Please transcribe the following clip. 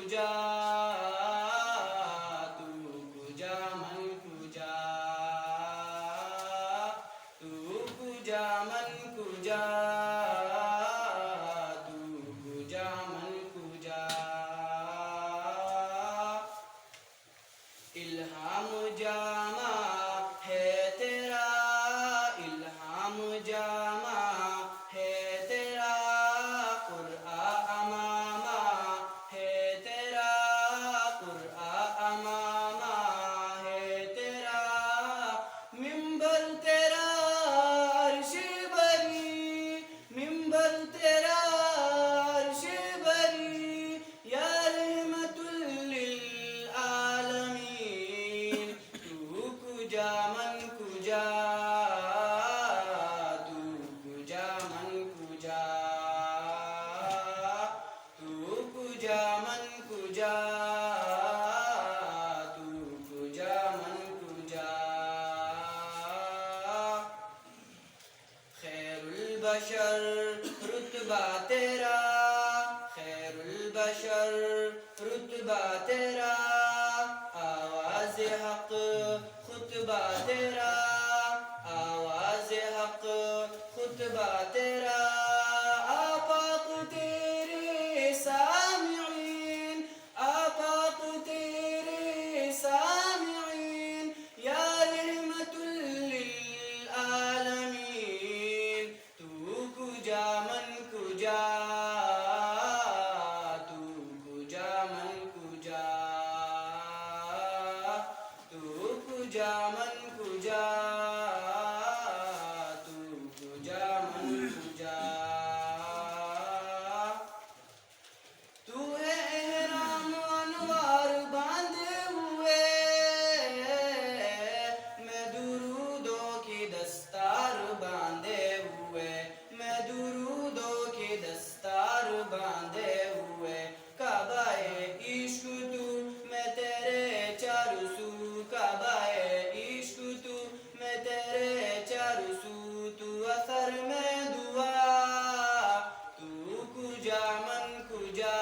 कुजा तू कुजा मन कुजा तू कुजा मन कुजा तू कुजा मन कुजा इल्हाम जामा है तेरा इल्हाम जामा है तेरा कुरआन अमामा है तेरा कुरआन अमामा है तेरा मिंबर तेरा अर्श बरी मिंबर तेरा अर्श बरी या रहमतुल लिल आलमीन तू कुजा मन कुजा तू कुजा मन कुजा तू कुजा मन कुजा तू कुजा मन कुजा खैरुल बशर रुतबा तेरा खैरुल बशर रुतबा तेरा आवाज़ हक खुतबा तेरा आवाज़ हक खुतबा तेरा आपाक तेरे सामिईन आपाक तेरे सामिईन या रहमतुल लिल आलमीन तू कुजा मन कुजा तू कुजा मन कुजा तू कुजा मन कुजा तू कुजा मन कुजा तू है एहराम अनवार बांधे हुए मैं दुरूदों की दस्तार बांधे हुए मैं दुरूदों की दस्तार बांधे हुए काबाए इश्क तू मैं तेरे चारू सू काबाए इश्क तू मैं तेरे चारू सू तू असर में दुआ तू कुजा मन कुजा